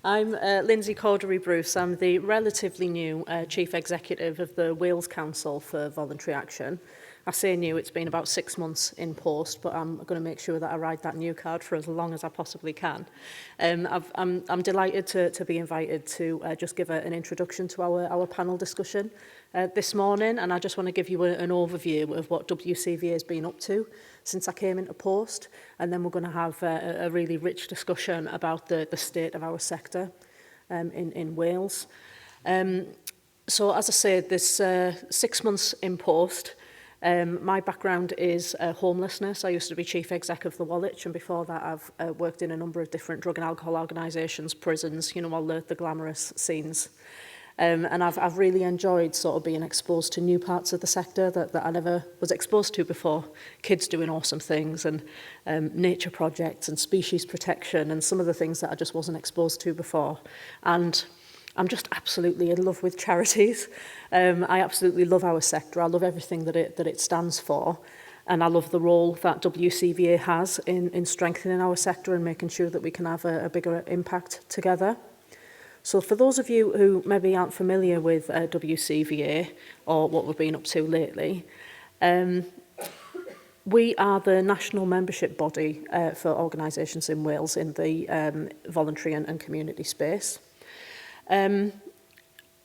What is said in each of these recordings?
I'm Lindsay Cordery-Bruce. I'm the relatively new Chief Executive of the Wales Council for Voluntary Action. I say new, it's been about 6 months in post, but I'm going to make sure that I ride that new card for as long as I possibly can. I'm delighted to be invited to just give an introduction to our panel discussion this morning, and I just want to give you an overview of what WCVA has been up to since I came into post, and then we're going to have a really rich discussion about the state of our sector in Wales. So as I said, this 6 months in post. My background is homelessness. I used to be Chief Exec of the Woolwich, and before that I've worked in a number of different drug and alcohol organisations, prisons, you know, all the glamorous scenes. And I've really enjoyed sort of being exposed to new parts of the sector that I never was exposed to before. Kids doing awesome things, and nature projects and species protection, and some of the things that I just wasn't exposed to before. And I'm just absolutely in love with charities. I absolutely love our sector. I love everything that it stands for. And I love the role that WCVA has in strengthening our sector and making sure that we can have a bigger impact together. So for those of you who maybe aren't familiar with WCVA or what we've been up to lately, we are the national membership body for organisations in Wales in the voluntary and community space. And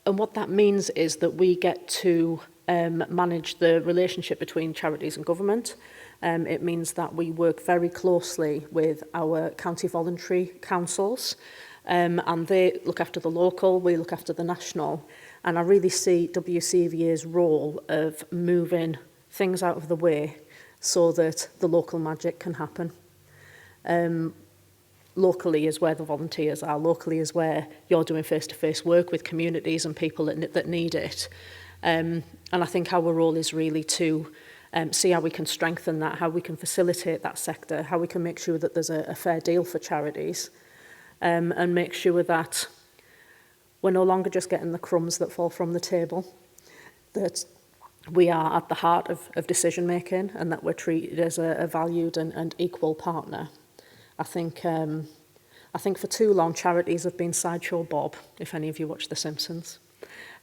what that means is that we get to manage the relationship between charities and government. It means that we work very closely with our county voluntary councils, and they look after the local, we look after the national. And I really see WCVA's role of moving things out of the way so that the local magic can happen. Locally is where the volunteers are. Locally is where you're doing face-to-face work with communities and people that need it. And I think our role is really to see how we can strengthen that, how we can facilitate that sector, how we can make sure that there's a fair deal for charities, and make sure that we're no longer just getting the crumbs that fall from the table, that we are at the heart of decision-making, and that we're treated as a valued and equal partner. I think for too long charities have been Sideshow Bob, if any of you watch The Simpsons.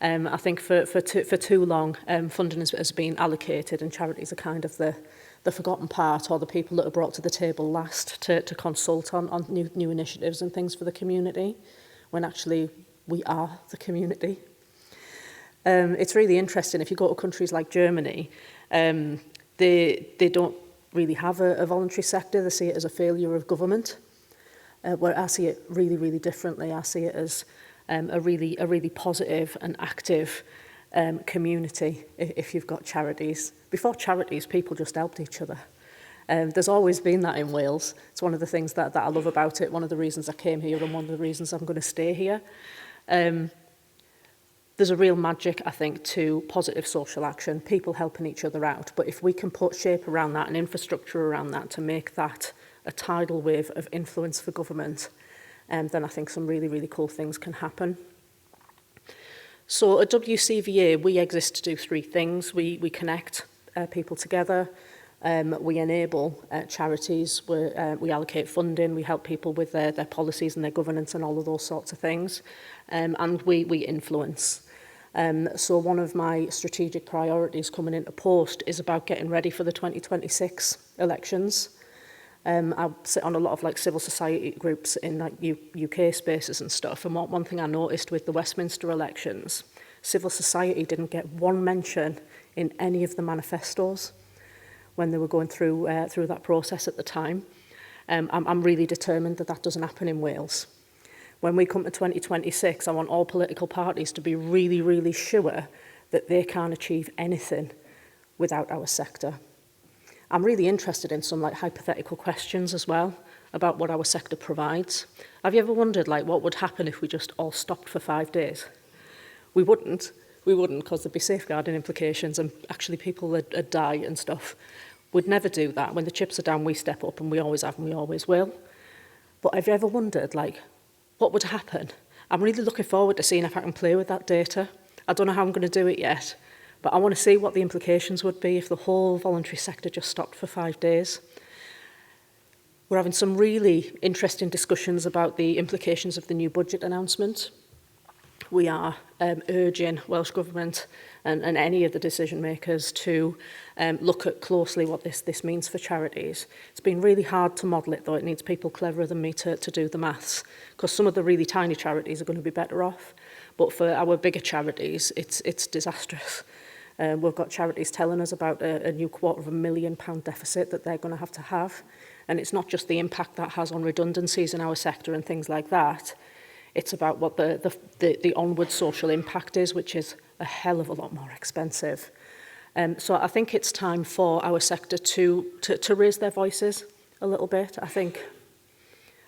I think for too long funding has been allocated, and charities are kind of the forgotten part, or the people that are brought to the table last to consult on new initiatives and things for the community, when actually we are the community. It's really interesting. If you go to countries like Germany, they don't really have a voluntary sector. They see it as a failure of government, where I see it really, really differently. I see it as a really positive and active community if you've got charities. Before charities, people just helped each other. There's always been that in Wales. It's one of the things that I love about it, one of the reasons I came here and one of the reasons I'm going to stay here. There's a real magic, I think, to positive social action, people helping each other out. But if we can put shape around that and infrastructure around that to make that a tidal wave of influence for government, then I think some really, really cool things can happen. So at WCVA, we exist to do three things. We connect people together, we enable charities, we allocate funding, we help people with their policies and their governance and all of those sorts of things, and we influence. So one of my strategic priorities coming into post is about getting ready for the 2026 elections. I sit on a lot of civil society groups in UK spaces and stuff, and one thing I noticed with the Westminster elections, civil society didn't get one mention in any of the manifestos when they were going through that process at the time. I'm really determined that doesn't happen in Wales. When we come to 2026, I want all political parties to be really, really sure that they can't achieve anything without our sector. I'm really interested in some hypothetical questions as well about what our sector provides. Have you ever wondered what would happen if we just all stopped for 5 days? We wouldn't because there'd be safeguarding implications and actually people would die and stuff. We'd never do that. When the chips are down, we step up, and we always have and we always will. But have you ever wondered what would happen? I'm really looking forward to seeing if I can play with that data. I don't know how I'm going to do it yet, but I want to see what the implications would be if the whole voluntary sector just stopped for 5 days. We're having some really interesting discussions about the implications of the new budget announcement. We are urging Welsh Government and any of the decision makers to look at closely what this means for charities. It's been really hard to model it, though. It needs people cleverer than me to do the maths, because some of the really tiny charities are going to be better off. But for our bigger charities, it's disastrous. We've got charities telling us about a new £250,000 deficit that they're going to have. And it's not just the impact that has on redundancies in our sector and things like that. It's about what the onward social impact is, which is a hell of a lot more expensive. So I think it's time for our sector to raise their voices a little bit. I think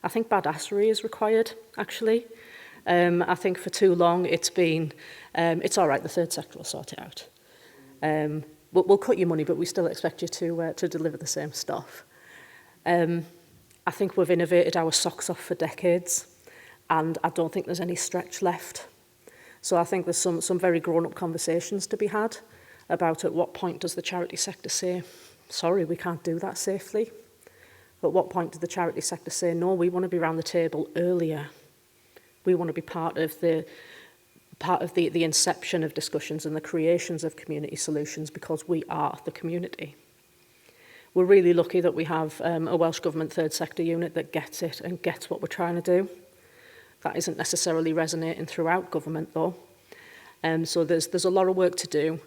badassery is required, actually. I think for too long it's been, it's all right, the third sector will sort it out. We'll cut your money, but we still expect you to deliver the same stuff. I think we've innovated our socks off for decades, and I don't think there's any stretch left. So I think there's some very grown-up conversations to be had about at what point does the charity sector say, sorry, we can't do that safely. At what point does the charity sector say, no, we want to be around the table earlier. We want to be part of the inception of discussions and the creations of community solutions, because we are the community. We're really lucky that we have a Welsh Government third sector unit that gets it and gets what we're trying to do. That isn't necessarily resonating throughout government, though. So there's a lot of work to do.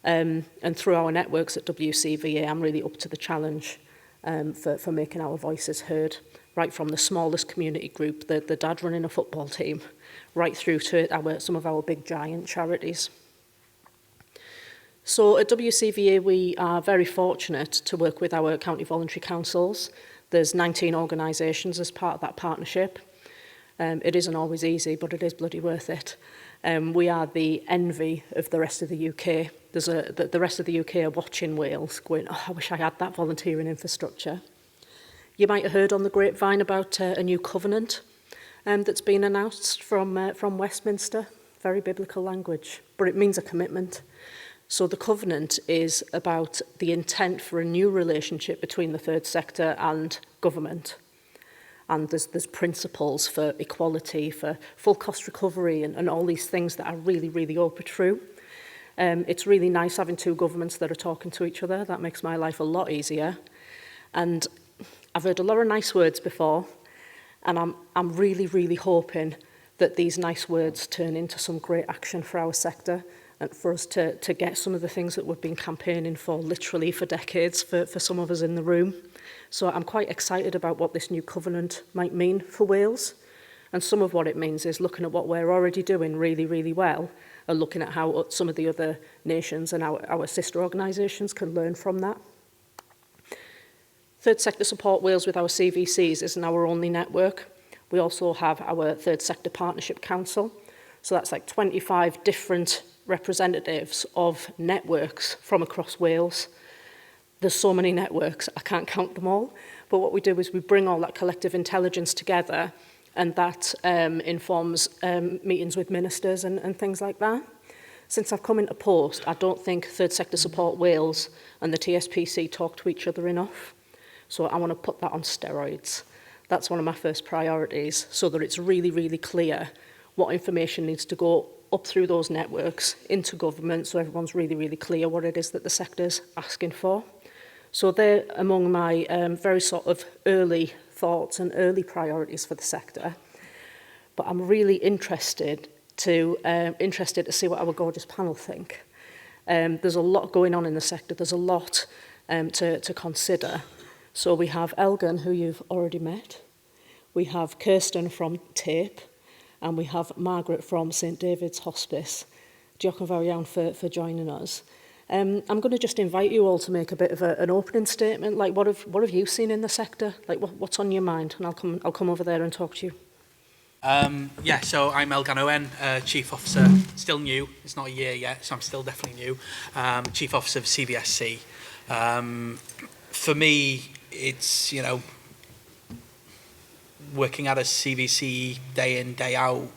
And through our networks at WCVA, I'm really up to the challenge for making our voices heard, right from the smallest community group, the dad running a football team, right through to some of our big giant charities. So at WCVA, we are very fortunate to work with our county voluntary councils. There's 19 organisations as part of that partnership. It isn't always easy, but it is bloody worth it. We are the envy of the rest of the UK. The rest of the UK are watching Wales, going, oh, I wish I had that volunteering infrastructure. You might have heard on the grapevine about a new covenant that's been announced from Westminster. Very biblical language, but it means a commitment. So the covenant is about the intent for a new relationship between the third sector and government. And there's principles for equality, for full cost recovery, and all these things that are really, really open true. It's really nice having two governments that are talking to each other. That makes my life a lot easier. And I've heard a lot of nice words before, and I'm really, really hoping that these nice words turn into some great action for our sector, and for us to get some of the things that we've been campaigning for literally for decades for some of us in the room. So I'm quite excited about what this new covenant might mean for Wales. And some of what it means is looking at what we're already doing really, really well, and looking at how some of the other nations and our sister organisations can learn from that. Third Sector Support Wales with our CVCs isn't our only network. We also have our Third Sector Partnership Council. So that's like 25 different representatives of networks from across Wales. There's so many networks, I can't count them all. But what we do is we bring all that collective intelligence together, and that informs meetings with ministers and things like that. Since I've come into post, I don't think Third Sector Support Wales and the TSPC talk to each other enough. So I want to put that on steroids. That's one of my first priorities, so that it's really, really clear what information needs to go up through those networks into government, so everyone's really, really clear what it is that the sector's asking for. So they're among my very sort of early thoughts and early priorities for the sector. But I'm really interested to see what our gorgeous panel think. There's a lot going on in the sector. There's a lot to consider. So we have Elgin, who you've already met. We have Kirsten from TAPE. And we have Margaret from St David's Hospice. Diolch yn fawr iawn for joining us. I'm going to just invite you all to make a bit of an opening statement. Like, what have you seen in the sector? Like, what's on your mind? And I'll come over there and talk to you. So I'm Elgan Owen, Chief Officer, still new. It's not a year yet, so I'm still definitely new. Chief Officer of CVSC. For me, it's, working at a CVC day in, day out,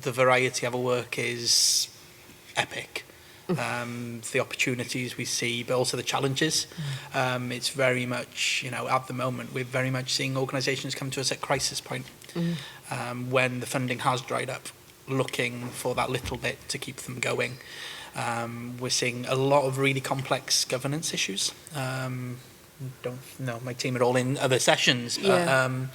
the variety of our work is epic. the opportunities we see, but also the challenges. It's very much, you know, at the moment, we're very much seeing organisations come to us at crisis point when the funding has dried up, looking for that little bit to keep them going. We're seeing a lot of really complex governance issues. Don't know my team at all in other sessions, but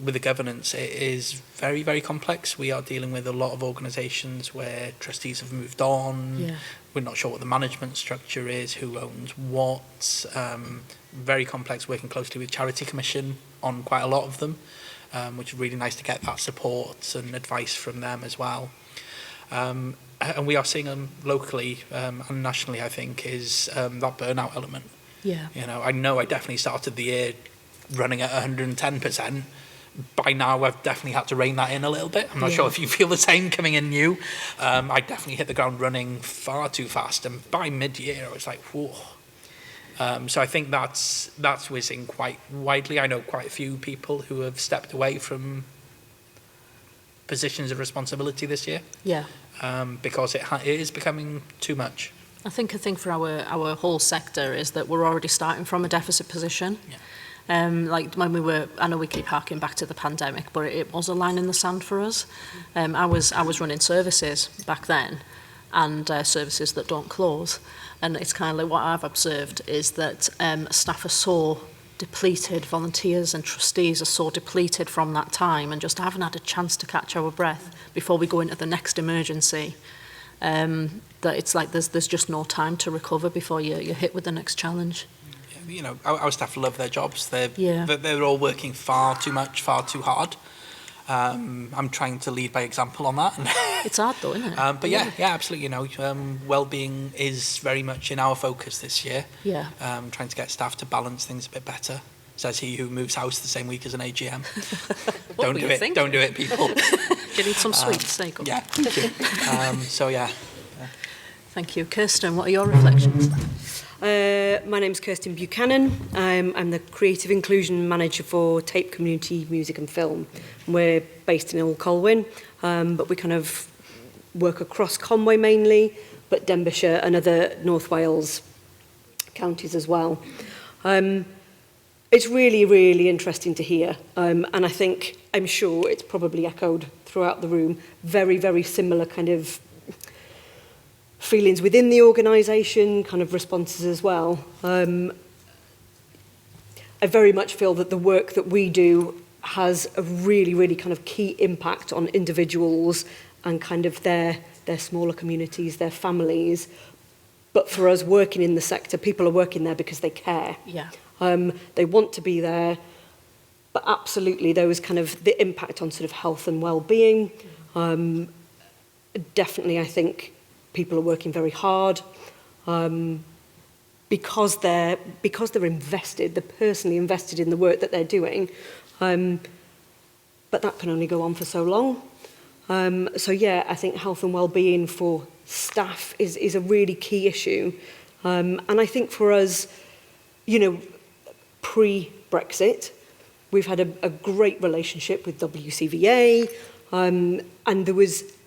with the governance, it is very, very complex. We are dealing with a lot of organisations where trustees have moved on. Yeah. We're not sure what the management structure is, who owns what. Very complex, working closely with Charity Commission on quite a lot of them, which is really nice to get that support and advice from them as well. And we are seeing them locally and nationally, I think, is that burnout element. Yeah. You know I definitely started the year running at 110%. By now, I've definitely had to rein that in a little bit. I'm not sure if you feel the same coming in new. I definitely hit the ground running far too fast, and by mid-year, I was like, whoa. So I think that's whizzing quite widely. I know quite a few people who have stepped away from positions of responsibility this year. Yeah. Because it is becoming too much. I think a thing for our whole sector is that we're already starting from a deficit position. Yeah. Like when I know we keep harking back to the pandemic, but it was a line in the sand for us. I was running services back then, and services that don't close. And it's kind of like what I've observed is that staff are so depleted, volunteers and trustees are so depleted from that time, and just haven't had a chance to catch our breath before we go into the next emergency. That it's like there's just no time to recover before you're hit with the next challenge. You know, our staff love their jobs. They're all working far too much, far too hard. I'm trying to lead by example on that. It's hard though, isn't it? But yeah, absolutely. You know, well-being is very much in our focus this year. Yeah. Trying to get staff to balance things a bit better. Says he who moves house the same week as an AGM. Don't do it. Thinking? Don't do it, people. You need some sweets, there you go. Yeah, thank you. So yeah. Thank you. Kirsten, what are your reflections? My name's Kirsten Buchanan. I'm the Creative Inclusion Manager for Tape Community Music and Film. We're based in Old Colwyn, but we kind of work across Conwy mainly, but Denbighshire and other North Wales counties as well. It's really, really interesting to hear, and I'm sure it's probably echoed throughout the room, very, very similar kind of feelings within the organisation, kind of responses as well. I very much feel that the work that we do has a really, really kind of key impact on individuals and kind of their smaller communities, their families. But for us working in the sector, people are working there because they care. Yeah. They want to be there, but absolutely there was kind of the impact on sort of health and well-being. Definitely, I think people are working very hard because they're invested, they're personally invested in the work that they're doing. But that can only go on for so long. So yeah, I think health and well-being for staff is a really key issue. And I think for us, you know, pre-Brexit, we've had a great relationship with WCVA, and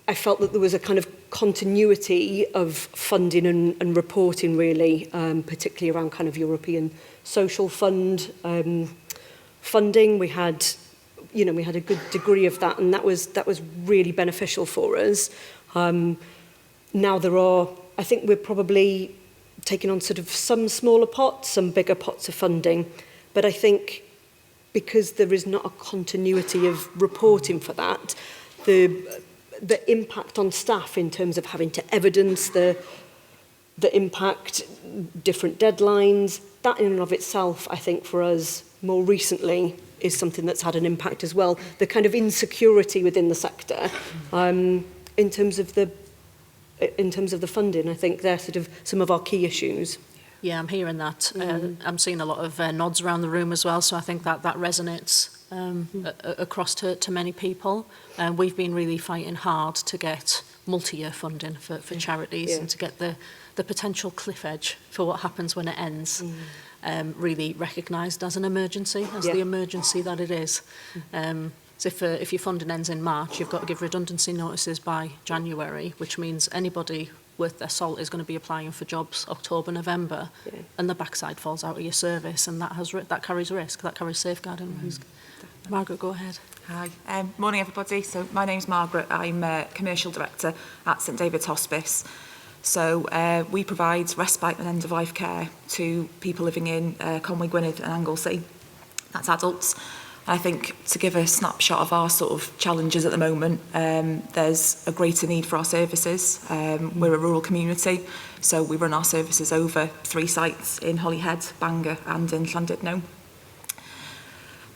I felt that there was a kind of continuity of funding and reporting really, particularly around kind of European Social Fund funding. We had a good degree of that, and that was really beneficial for us. Now I think we're probably taking on sort of some smaller pots, some bigger pots of funding, but I think because there is not a continuity of reporting for that, the impact on staff in terms of having to evidence the impact, different deadlines, that in and of itself, I think for us more recently is something that's had an impact as well. The kind of insecurity within the sector in terms of the funding, I think they're sort of some of our key issues. Yeah, I'm hearing that. I'm seeing a lot of nods around the room as well, so I think that resonates across to many people. We've been really fighting hard to get multi-year funding for charities and to get the potential cliff edge for what happens when it ends really recognised as an emergency, as the emergency that it is. So if your funding ends in March, you've got to give redundancy notices by January, which means anybody with their salt is going to be applying for jobs October, November, and the backside falls out of your service, and that carries risk, that carries safeguarding risk. Margaret, go ahead. Hi. Morning, everybody. So my name's Margaret. I'm Commercial Director at St David's Hospice. So we provide respite and end-of-life care to people living in Conwy, Gwynedd and Anglesey. That's adults. I think to give a snapshot of our sort of challenges at the moment, there's a greater need for our services. We're a rural community, so we run our services over 3 sites in Holyhead, Bangor and in Llandudno.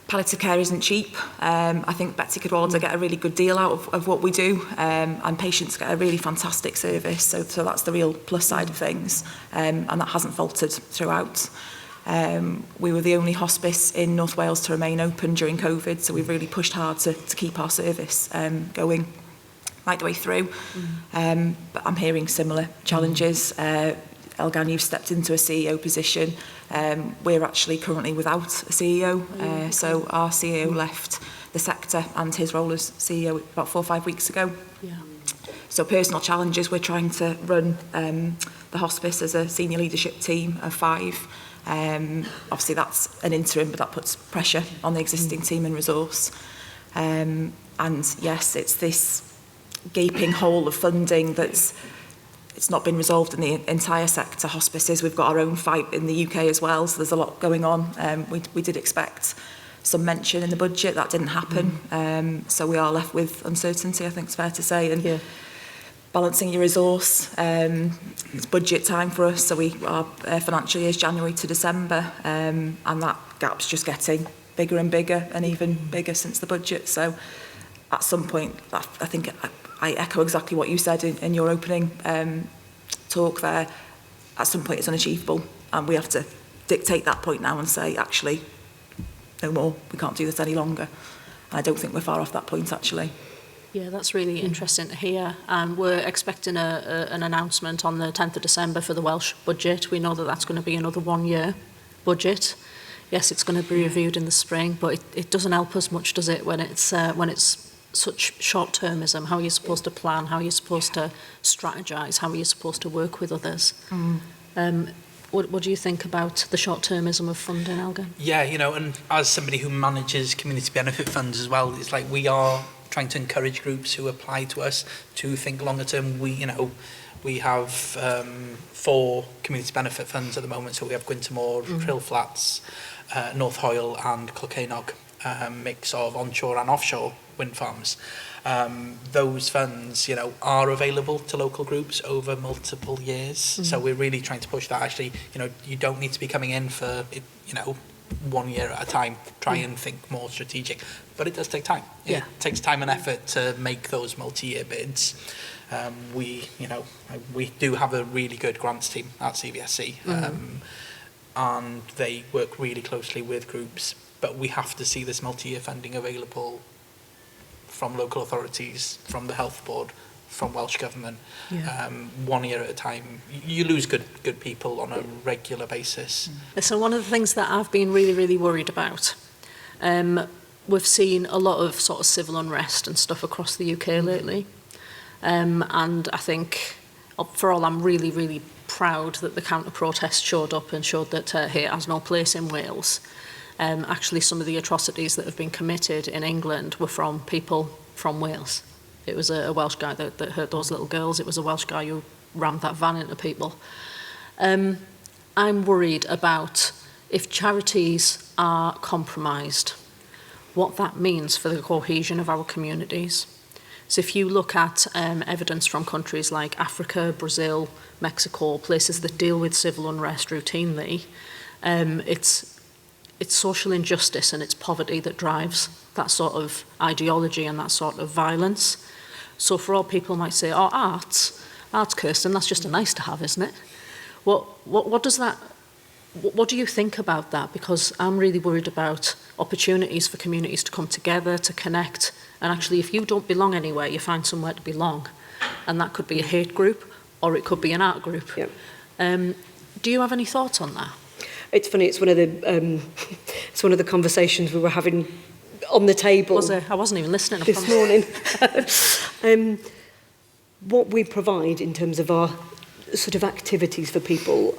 Palliative care isn't cheap. I think Betsy Cadwaladr get a really good deal out of what we do, and patients get a really fantastic service, so that's the real plus side of things, and that hasn't faltered throughout. We were the only hospice in North Wales to remain open during COVID, so we've really pushed hard to keep our service going right the way through. But I'm hearing similar challenges. Elgan, you've stepped into a CEO position. We're actually currently without a CEO, so our CEO left the sector and his role as CEO about 4 or 5 weeks ago. Yeah. So personal challenges, we're trying to run the hospice as a senior leadership team of 5. Obviously that's an interim, but that puts pressure on the existing team and resource. And yes, it's this gaping hole of funding it's not been resolved in the entire sector. Hospices, we've got our own fight in the UK as well, so there's a lot going on. We did expect some mention in the budget, that didn't happen. So we are left with uncertainty, I think it's fair to say, and balancing your resource. It's budget time for us, so our financial year is January to December, and that gap's just getting bigger and bigger, and even bigger since the budget. So at some point, I think I echo exactly what you said in your opening talk there. At some point it's unachievable, and we have to dictate that point now and say, actually, no more, we can't do this any longer. And I don't think we're far off that point, actually. Yeah, that's really interesting to hear. And we're expecting an announcement on the 10th of December for the Welsh budget. We know that that's going to be another 1-year budget. Yes, it's going to be reviewed in the spring, but it doesn't help us much, does it, when it's such short-termism? How are you supposed to plan? How are you supposed to strategize? How are you supposed to work with others? What do you think about the short-termism of funding, Elgan? Yeah, and as somebody who manages community benefit funds as well, it's like we are trying to encourage groups who apply to us to think longer term. We have 4 community benefit funds at the moment, so we have Gwyntamore, Rhyl Flats, North Hoyle and Clocainog, mix of onshore and offshore wind farms. Those funds, are available to local groups over multiple years. So we're really trying to push that. Actually, you don't need to be coming in for, 1 year at a time. Try and think more strategic. But it does take time. It takes time and effort to make those multi-year bids. We do have a really good grants team at CVSC. And they work really closely with groups. But we have to see this multi-year funding available from local authorities, from the health board, from Welsh Government, 1 year at a time. You lose good people on a regular basis. So one of the things that I've been really, really worried about, we've seen a lot of sort of civil unrest and stuff across the UK lately. And I think, for all I'm really, really proud that the counter-protest showed up and showed that hate has no place in Wales. Actually, some of the atrocities that have been committed in England were from people from Wales. It was a Welsh guy that hurt those little girls. It was a Welsh guy who rammed that van into people. I'm worried about if charities are compromised, what that means for the cohesion of our communities. So if you look at evidence from countries like Africa, Brazil, Mexico, places that deal with civil unrest routinely, it's social injustice and it's poverty that drives that sort of ideology and that sort of violence. So for all people might say, arts, Kirsten, that's just a nice to have, isn't it? What does that, what do you think about that? Because I'm really worried about opportunities for communities to come together, to connect, and actually if you don't belong anywhere, you find somewhere to belong. And that could be a hate group or it could be an art group. Yep. Do you have any thoughts on that? It's funny. It's one of the conversations we were having on the table. Was it? I wasn't even listening this morning. what we provide in terms of our sort of activities for people,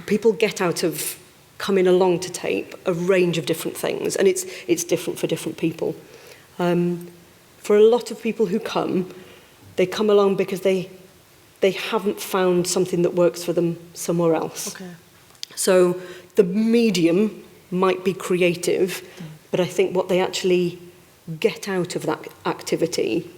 people get out of coming along to tape a range of different things, and it's different for different people. For a lot of people who come, they come along because they haven't found something that works for them somewhere else. Okay. So the medium might be creative, but I think what they actually get out of that activity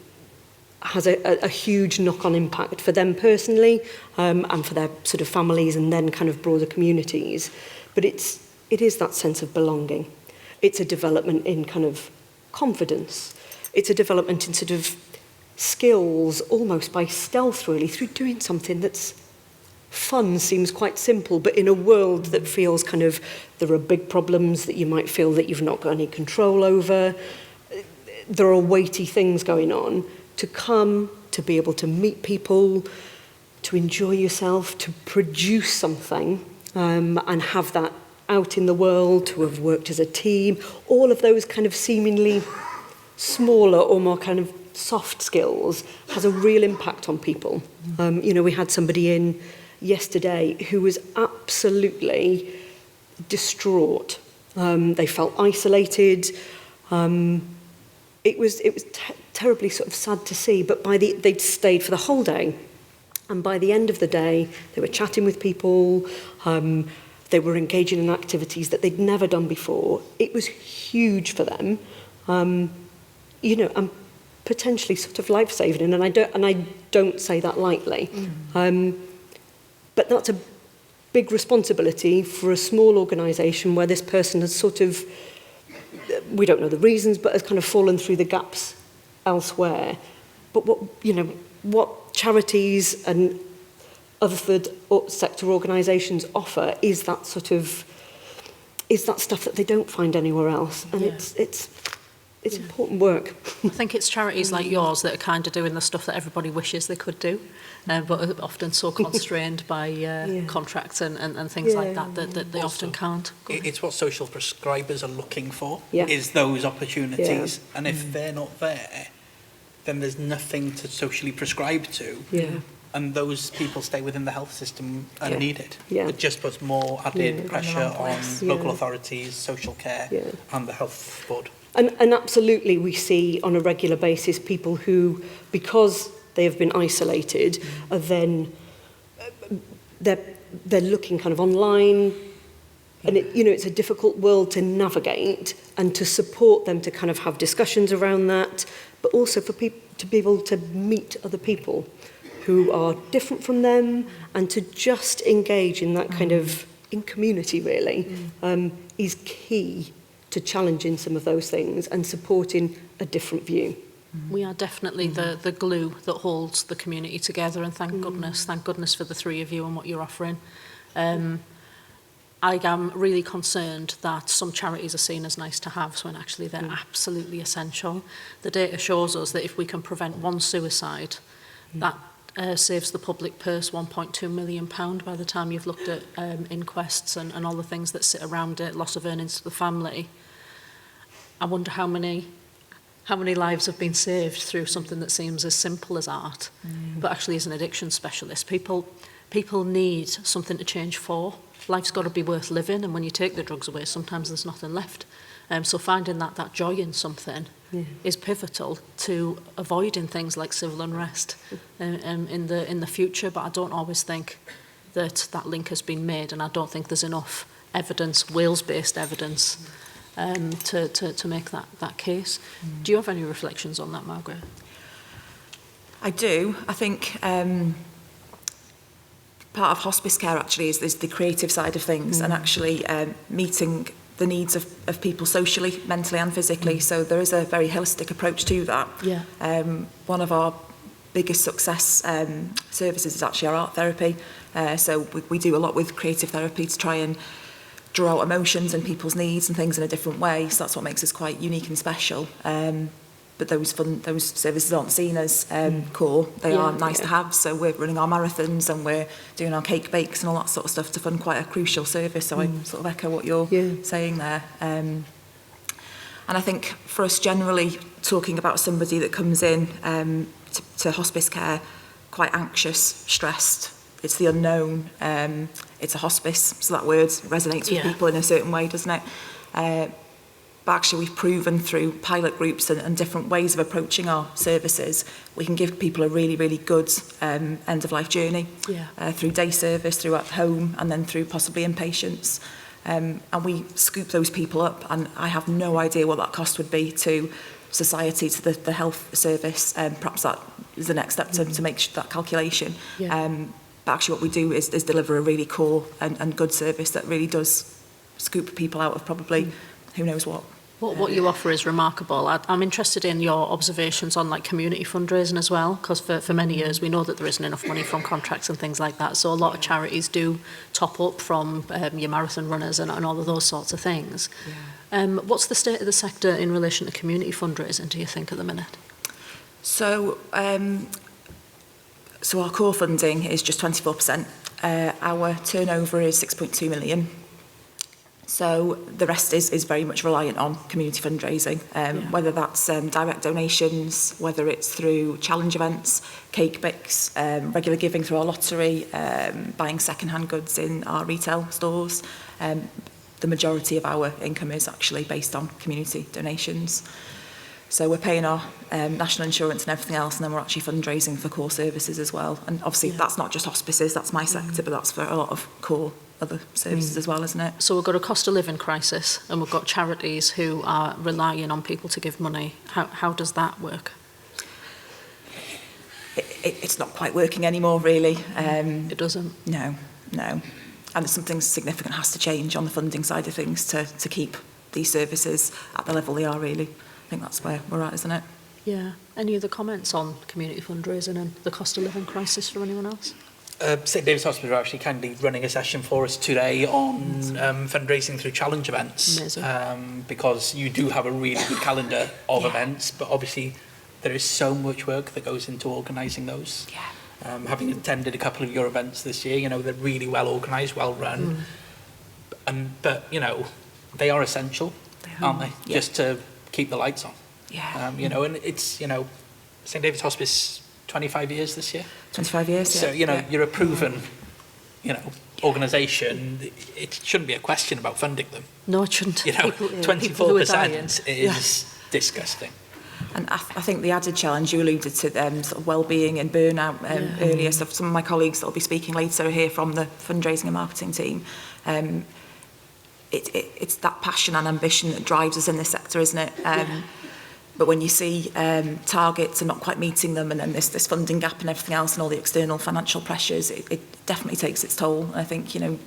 has a huge knock-on impact for them personally, and for their sort of families and then kind of broader communities. But it is that sense of belonging. It's a development in kind of confidence. It's a development in sort of skills, almost by stealth really, through doing something that's fun. Seems quite simple, but in a world that feels kind of, there are big problems that you might feel that you've not got any control over, there are weighty things going on. To come, to be able to meet people, to enjoy yourself, to produce something, and have that out in the world, to have worked as a team, all of those kind of seemingly smaller or more kind of soft skills has a real impact on people. You know, we had somebody in yesterday who was absolutely distraught. They felt isolated. It was terribly sort of sad to see, but they'd stayed for the whole day. And by the end of the day, they were chatting with people, they were engaging in activities that they'd never done before. It was huge for them, you know, and potentially sort of life-saving. And I don't say that lightly. But that's a big responsibility for a small organisation where this person has sort of, we don't know the reasons, but has kind of fallen through the gaps elsewhere. But what charities and other third sector organisations offer is that stuff that they don't find anywhere else, and it's important work. I think it's charities like yours that are kind of doing the stuff that everybody wishes they could do, but are often so constrained by contracts and things like that they often can't. It's what social prescribers are looking for, Yeah. is those opportunities. And if they're not there, then there's nothing to socially prescribe to. Yeah. And those people stay within the health system and need it. Yeah. It just puts more added pressure on local Yeah. authorities, social care, and the health board. And absolutely, we see on a regular basis people who, because they have been isolated, are then they're looking kind of online, and it's a difficult world to navigate, and to support them to kind of have discussions around that, but also for people to be able to meet other people who are different from them, and to just engage in that kind of in community really is key to challenging some of those things and supporting a different view. We are definitely the glue that holds the community together, and thank goodness for the three of you and what you're offering. I am really concerned that some charities are seen as nice to have when actually they're absolutely essential. The data shows us that if we can prevent one suicide, that saves the public purse £1.2 million by the time you've looked at inquests and all the things that sit around it, loss of earnings to the family. I wonder how many lives have been saved through something that seems as simple as art, but actually as an addiction specialist. People need something to change for. Life's got to be worth living, and when you take the drugs away, sometimes there's nothing left. So finding that joy in something is pivotal to avoiding things like civil unrest in the future. But I don't always think that link has been made, and I don't think there's enough evidence, Wales-based evidence, to make that case. Do you have any reflections on that, Margaret? I do. I think part of hospice care actually is the creative side of things, and actually meeting the needs of people socially, mentally and physically. So there is a very holistic approach to that. Yeah. One of our biggest success services is actually our art therapy. So we do a lot with creative therapy to try and draw out emotions and people's needs and things in a different way. So that's what makes us quite unique and special. But those services aren't seen as core. They are nice to have. So we're running our marathons and we're doing our cake bakes and all that sort of stuff to fund quite a crucial service. So I sort of echo what you're saying there. And I think for us generally, talking about somebody that comes in to hospice care, quite anxious, stressed. It's the unknown. It's a hospice, so that word resonates with people in a certain way, doesn't it? But actually we've proven through pilot groups and different ways of approaching our services, we can give people a really, really good end-of-life journey through day service, through at home, and then through possibly inpatients. And we scoop those people up, and I have no idea what that cost would be to society, to the health service. Perhaps that is the next step to make that calculation. But actually what we do is deliver a really core and good service that really does scoop people out of probably who knows what. What you offer is remarkable. I'm interested in your observations on like community fundraising as well, because for many years we know that there isn't enough money from contracts and things like that. So a lot of charities do top up from your marathon runners and all of those sorts of things. What's the state of the sector in relation to community fundraising, do you think, at the minute? So, so our core funding is just 24%. Our turnover is 6.2 million. So the rest is very much reliant on community fundraising, whether that's direct donations, whether it's through challenge events, cake bakes, regular giving through our lottery, buying second-hand goods in our retail stores. The majority of our income is actually based on community donations. So we're paying our national insurance and everything else, and then we're actually fundraising for core services as well. And obviously that's not just hospices, that's my sector, but that's for a lot of core other services as well, isn't it? So we've got a cost of living crisis, and we've got charities who are relying on people to give money. How does that work? It's not quite working anymore, really. It doesn't? No. And something significant has to change on the funding side of things to keep these services at the level they are, really. I think that's where we're at, isn't it? Yeah. Any other comments on community fundraising and the cost of living crisis for anyone else? St David's Hospital are actually kindly running a session for us today on fundraising through challenge events. Because you do have a really good calendar of events, but obviously there is so much work that goes into organising those. Having attended a couple of your events this year, you know, they're really well organised, well run. But, you know, they are essential, aren't they? Just to keep the lights on. You know, and it's, you know, St David's Hospice, 25 years this year. 25 years, So, you know, you're a proven, you know, organisation. It shouldn't be a question about funding them. No, it shouldn't. You know, 24% is disgusting. And I think the added challenge, you alluded to sort of well-being and burnout earlier. So some of my colleagues that will be speaking later are here from the fundraising and marketing team. It's that passion and ambition that drives us in this sector, isn't it? But when you see targets and not quite meeting them, and then this funding gap and everything else and all the external financial pressures, it definitely takes its toll. And I think, you know,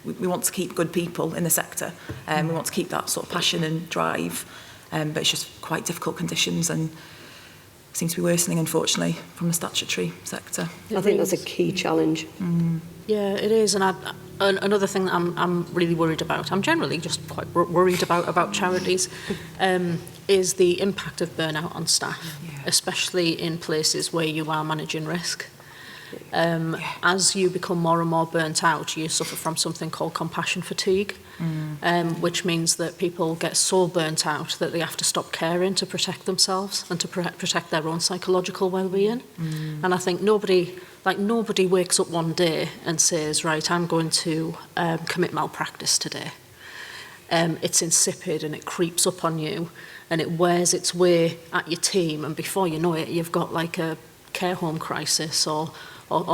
we want to keep good people in the sector, and we want to keep that sort of passion and drive, but it's just quite difficult conditions and seem to be worsening, unfortunately, from the statutory sector. I think that's a key challenge. Yeah, it is. And another thing that I'm really worried about, I'm generally just quite worried about charities, is the impact of burnout on staff, especially in places where you are managing risk. As you become more and more burnt out, you suffer from something called compassion fatigue, which means that people get so burnt out that they have to stop caring to protect themselves and to protect their own psychological well-being. And I think nobody wakes up one day and says, right, I'm going to commit malpractice today. It's insipid and it creeps up on you and it wears its way at your team, and before you know it, you've got like a care home crisis or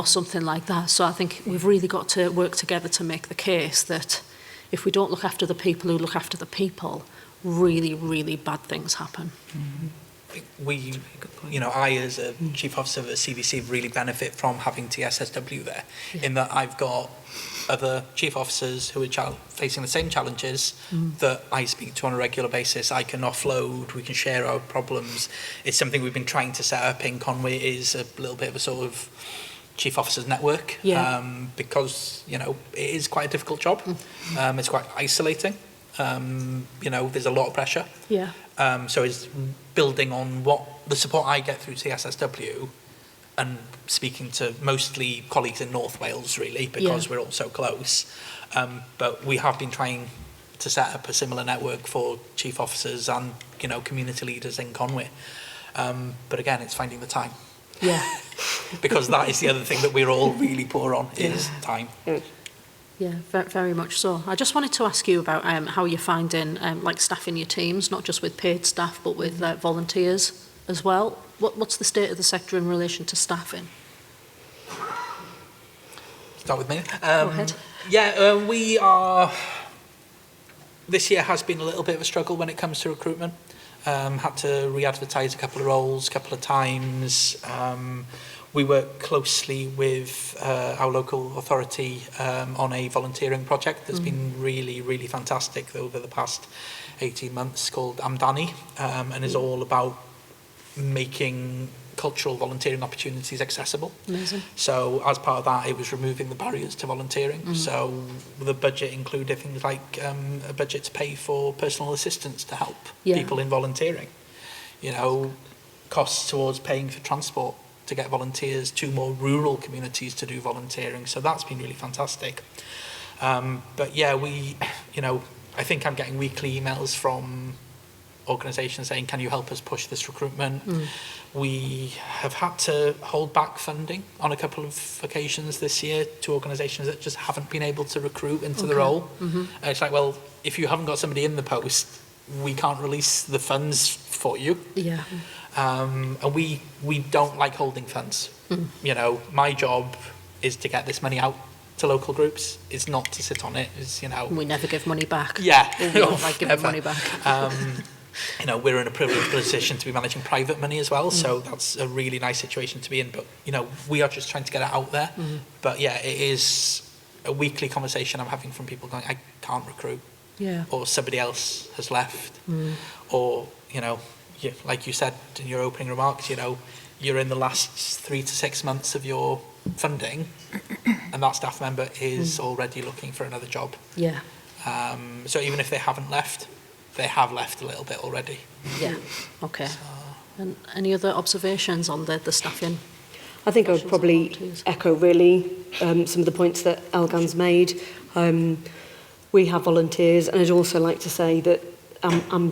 something like that. So I think we've really got to work together to make the case that if we don't look after the people who look after the people, really, really bad things happen. We, you know, I as a Chief Officer of the CVC really benefit from having TSSW there, in that I've got other Chief Officers who are facing the same challenges that I speak to on a regular basis. I can offload, we can share our problems. It's something we've been trying to set up in Conwy, is a little bit of a sort of Chief Officers network, because, you know, it is quite a difficult job. It's quite isolating. You know, there's a lot of pressure. So it's building on what the support I get through TSSW and speaking to mostly colleagues in North Wales, really, because we're all so close. But we have been trying to set up a similar network for Chief Officers and, you know, community leaders in Conwy. But again, it's finding the time. because that is the other thing that we're all really poor on, is time. Yeah, very much so. I just wanted to ask you about how you're finding like staffing your teams, not just with paid staff, but with volunteers as well. What's the state of the sector in relation to staffing? Start with me. Go ahead. Yeah, we are... This year has been a little bit of a struggle when it comes to recruitment. Had to re-advertise a couple of roles, a couple of times. We work closely with our local authority on a volunteering project that's been really, really fantastic over the past 18 months, called Amdani, and is all about making cultural volunteering opportunities accessible. Amazing. So as part of that, it was removing the barriers to volunteering. So the budget included things like a budget to pay for personal assistance to help people in volunteering. You know, costs towards paying for transport to get volunteers to more rural communities to do volunteering. So that's been really fantastic. But yeah, I think I'm getting weekly emails from organisations saying, can you help us push this recruitment? We have had to hold back funding on a couple of occasions this year to organisations that just haven't been able to recruit into the role. It's like, well, if you haven't got somebody in the post, we can't release the funds for you. Yeah. And we don't like holding funds. You know, my job is to get this money out to local groups. It's not to sit on it. It's, you know... We never give money back. Yeah. We don't like giving money back. You know, we're in a privileged position to be managing private money as well, so that's a really nice situation to be in. But, you know, we are just trying to get it out there. But, yeah, it is a weekly conversation I'm having from people going, I can't recruit. Yeah. Or somebody else has left. Or, you know, like you said in your opening remarks, you know, you're in the last 3 to 6 months of your funding and that staff member is already looking for another job. Yeah. So even if they haven't left, they have left a little bit already. Yeah. Okay. And any other observations on the staffing? I think I would probably echo really some of the points that Elgan's made. We have volunteers, and I'd also like to say that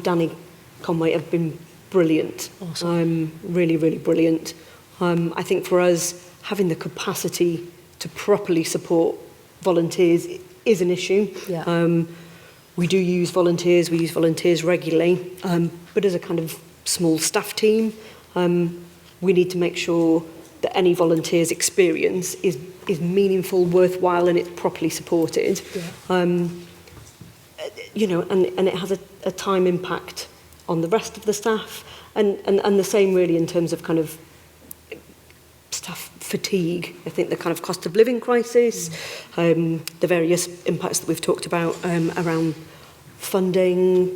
Danny Conwy have been brilliant. Awesome. Really, really brilliant. I think for us, having the capacity to properly support volunteers is an issue. Yeah. We do use volunteers, we use volunteers regularly, but as a kind of small staff team, we need to make sure that any volunteer's experience is meaningful, worthwhile, and it's properly supported. Yeah. You know, and it has a time impact on the rest of the staff, and the same really in terms of kind of staff fatigue. I think the kind of cost of living crisis, the various impacts that we've talked about around funding,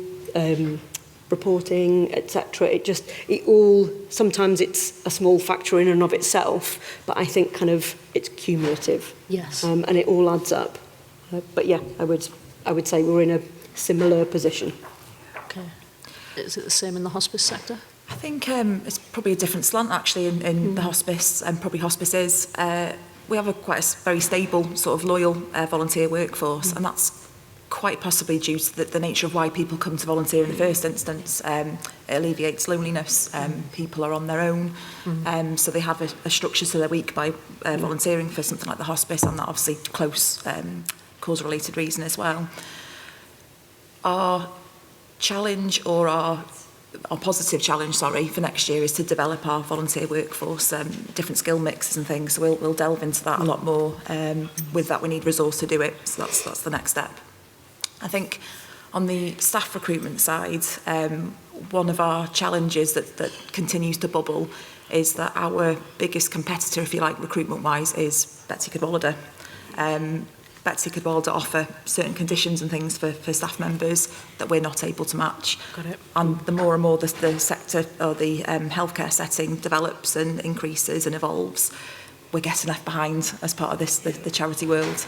reporting, etc. Sometimes it's a small factor in and of itself, but I think kind of it's cumulative. Yes. And it all adds up. But yeah, I would say we're in a similar position. Okay. Is it the same in the hospice sector? I think it's probably a different slant actually in the hospice and probably hospices. We have quite a very stable sort of loyal volunteer workforce, and that's quite possibly due to the nature of why people come to volunteer in the first instance. It alleviates loneliness. People are on their own, so they have a structure to their week by volunteering for something like the hospice, and that obviously close cause-related reason as well. Our challenge, or our positive challenge, for next year is to develop our volunteer workforce, different skill mixes and things. So we'll delve into that a lot more. With that, we need resource to do it. So that's the next step. I think on the staff recruitment side, one of our challenges that continues to bubble is that our biggest competitor, if you like, recruitment-wise, is Betsy Cadwallader. Betsy Cadwallader offer certain conditions and things for staff members that we're not able to match. Got it. And the more and more the sector or the healthcare setting develops and increases and evolves, we're getting left behind as part of the charity world.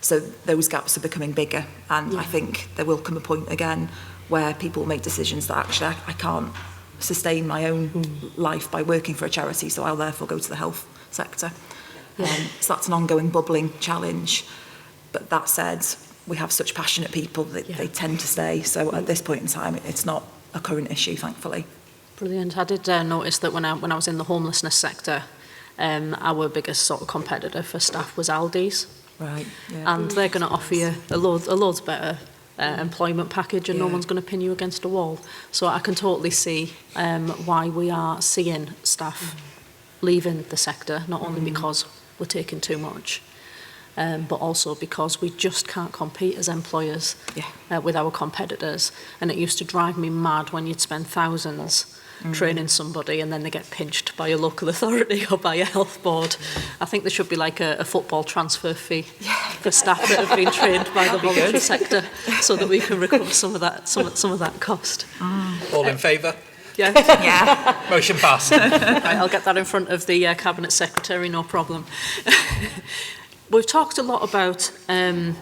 So those gaps are becoming bigger, and I think there will come a point again where people make decisions that actually I can't sustain my own life by working for a charity, so I'll therefore go to the health sector. So that's an ongoing bubbling challenge. But that said, we have such passionate people that they tend to stay. So at this point in time, it's not a current issue, thankfully. Brilliant. I did notice that when I was in the homelessness sector, our biggest sort of competitor for staff was Aldi's. Right. Yeah. And they're going to offer you a loads better employment package, and no one's going to pin you against a wall. So I can totally see why we are seeing staff leaving the sector, not only because we're taking too much, but also because we just can't compete as employers with our competitors. And it used to drive me mad when you'd spend thousands training somebody and then they get pinched by a local authority or by a health board. I think there should be like a football transfer fee for staff that have been trained by the voluntary sector, so that we can recover some of that cost. All in favour? Yeah. Yeah. Motion passed. Right, I'll get that in front of the Cabinet Secretary, no problem. We've talked a lot about the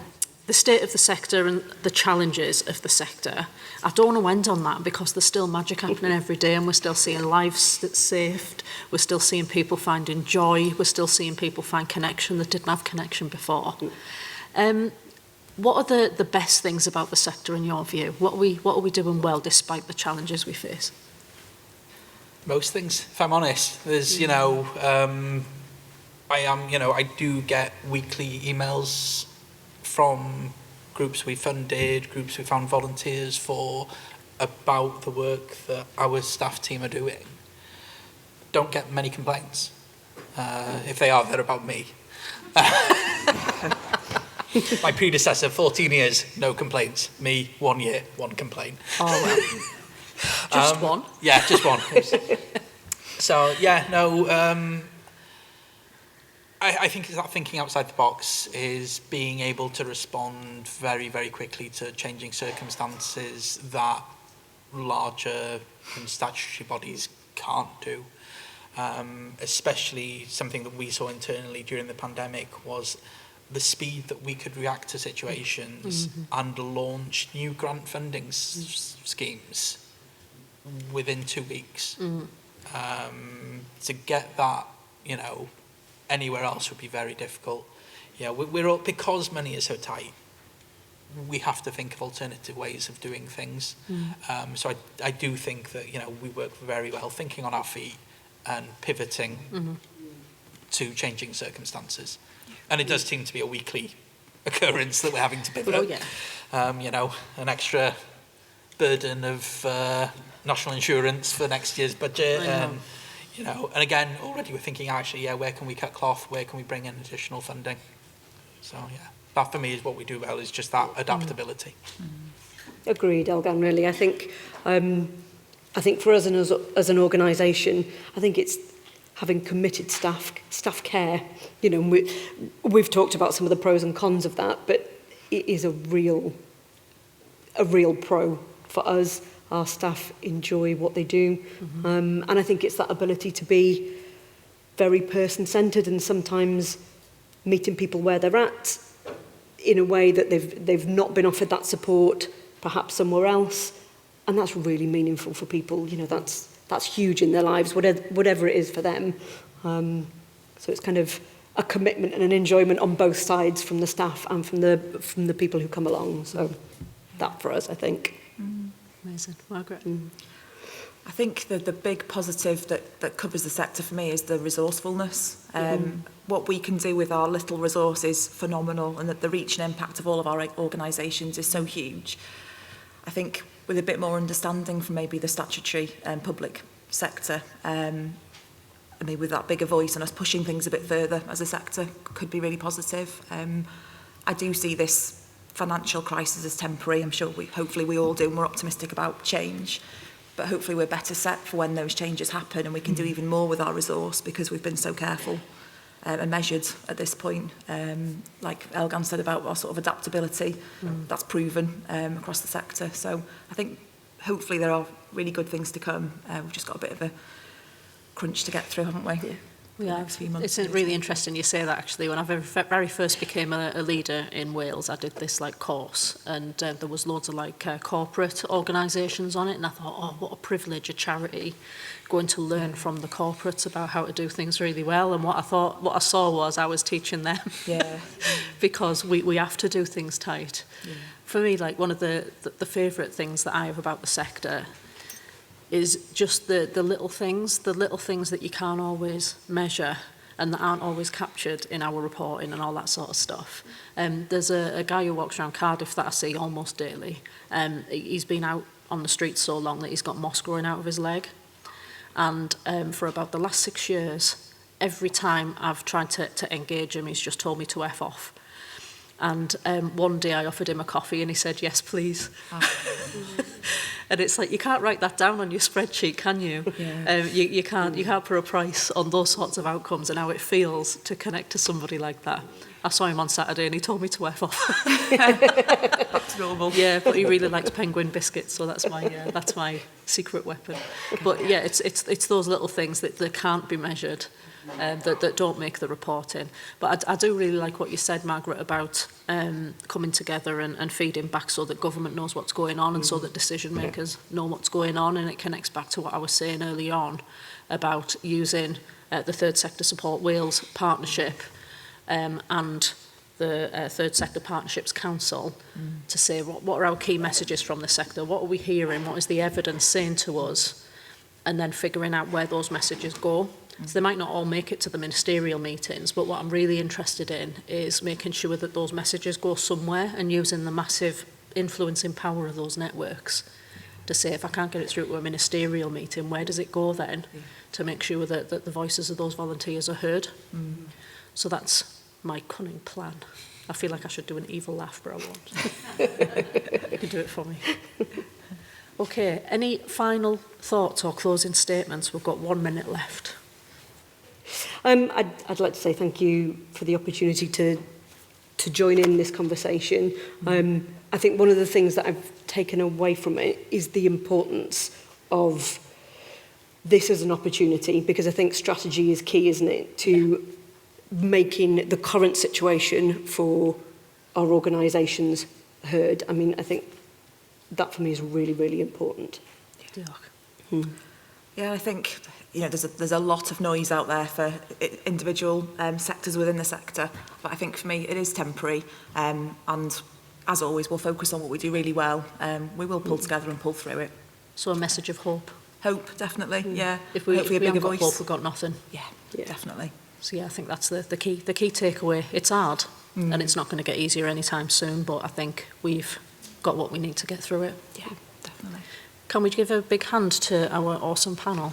state of the sector and the challenges of the sector. I don't want to end on that, because there's still magic happening every day, and we're still seeing lives that's saved. We're still seeing people finding joy. We're still seeing people find connection that didn't have connection before. What are the best things about the sector in your view? What are we doing well despite the challenges we face? Most things, if I'm honest. There's, I do get weekly emails from groups we funded, groups we found volunteers for, about the work that our staff team are doing. Don't get many complaints. If they are, they're about me. My predecessor, 14 years, no complaints. Me, 1 year, 1 complaint. Oh, well. Just one? Yeah, just one. So, I think that thinking outside the box is being able to respond very, very quickly to changing circumstances that larger and statutory bodies can't do. Especially something that we saw internally during the pandemic was the speed that we could react to situations and launch new grant funding schemes within 2 weeks. To get that, anywhere else would be very difficult. Yeah, we're all, because money is so tight, we have to think of alternative ways of doing things. So I do think that, we work very well thinking on our feet and pivoting to changing circumstances. And it does seem to be a weekly occurrence that we're having to pivot. Oh, yeah. An extra burden of national insurance for next year's budget. And again, already we're thinking, actually, where can we cut cloth? Where can we bring in additional funding? So, that for me is what we do well, is just that adaptability. Agreed, Elgan, really. I think for us as an organisation, I think it's having committed staff care. We've talked about some of the pros and cons of that, but it is a real pro for us. Our staff enjoy what they do. And I think it's that ability to be very person-centred and sometimes meeting people where they're at in a way that they've not been offered that support perhaps somewhere else. And that's really meaningful for people. That's huge in their lives, whatever it is for them. So it's kind of a commitment and an enjoyment on both sides, from the staff and from the people who come along. So that for us, I think. Amazing. Margaret? I think the big positive that covers the sector for me is the resourcefulness. What we can do with our little resource is phenomenal, and that the reach and impact of all of our organisations is so huge. I think with a bit more understanding from maybe the statutory and public sector, maybe with that bigger voice and us pushing things a bit further as a sector could be really positive. I do see this financial crisis as temporary. I'm sure hopefully we all do, and we're optimistic about change. But hopefully we're better set for when those changes happen, and we can do even more with our resource because we've been so careful and measured at this point. Like Elgan said about our sort of adaptability, that's proven across the sector. So I think hopefully there are really good things to come. We've just got a bit of a crunch to get through, haven't we? Yeah. It's really interesting you say that, actually. When I very first became a leader in Wales, I did this course, and there was loads of corporate organisations on it, and I thought, oh, what a privilege, a charity, going to learn from the corporates about how to do things really well. And what I saw was I was teaching them. Because we have to do things tight. For me, one of the favourite things that I have about the sector is just the little things that you can't always measure, and that aren't always captured in our reporting and all that sort of stuff. There's a guy who walks around Cardiff that I see almost daily. He's been out on the streets so long that he's got moss growing out of his leg. And for about the last 6 years, every time I've tried to engage him, he's just told me to F off. And one day I offered him a coffee and he said, yes, please. Oh. And it's like, you can't write that down on your spreadsheet, can you? Yeah. You can't put a price on those sorts of outcomes and how it feels to connect to somebody like that. I saw him on Saturday and he told me to F off. That's normal. Yeah, but he really likes penguin biscuits, so that's my secret weapon. But yeah, it's those little things that can't be measured, that don't make the reporting. But I do really like what you said, Margaret, about coming together and feeding back so that government knows what's going on and so that decision makers know what's going on. And it connects back to what I was saying early on about using the Third Sector Support Wales partnership and the Third Sector Partnerships Council to say what are our key messages from the sector, what are we hearing, what is the evidence saying to us, and then figuring out where those messages go. So they might not all make it to the ministerial meetings, but what I'm really interested in is making sure that those messages go somewhere and using the massive influencing power of those networks to say, if I can't get it through to a ministerial meeting, where does it go then, to make sure that the voices of those volunteers are heard. So that's my cunning plan. I feel like I should do an evil laugh, but I won't. You can do it for me. Okay, any final thoughts or closing statements? We've got 1 minute left. I'd like to say thank you for the opportunity to join in this conversation. I think one of the things that I've taken away from it is the importance of this as an opportunity, because I think strategy is key, isn't it, to making the current situation for our organisations heard. I mean, I think that for me is really, really important. Yeah, I think there's a lot of noise out there for individual sectors within the sector, but I think for me it is temporary, and as always we'll focus on what we do really well. We will pull together and pull through it. So a message of hope. Hope, definitely. Yeah. If we haven't got voice. hope, we've got nothing. Yeah, definitely. So yeah, I think that's the key takeaway. It's hard and it's not going to get easier anytime soon, but I think we've got what we need to get through it. Yeah, definitely. Can we give a big hand to our awesome panel?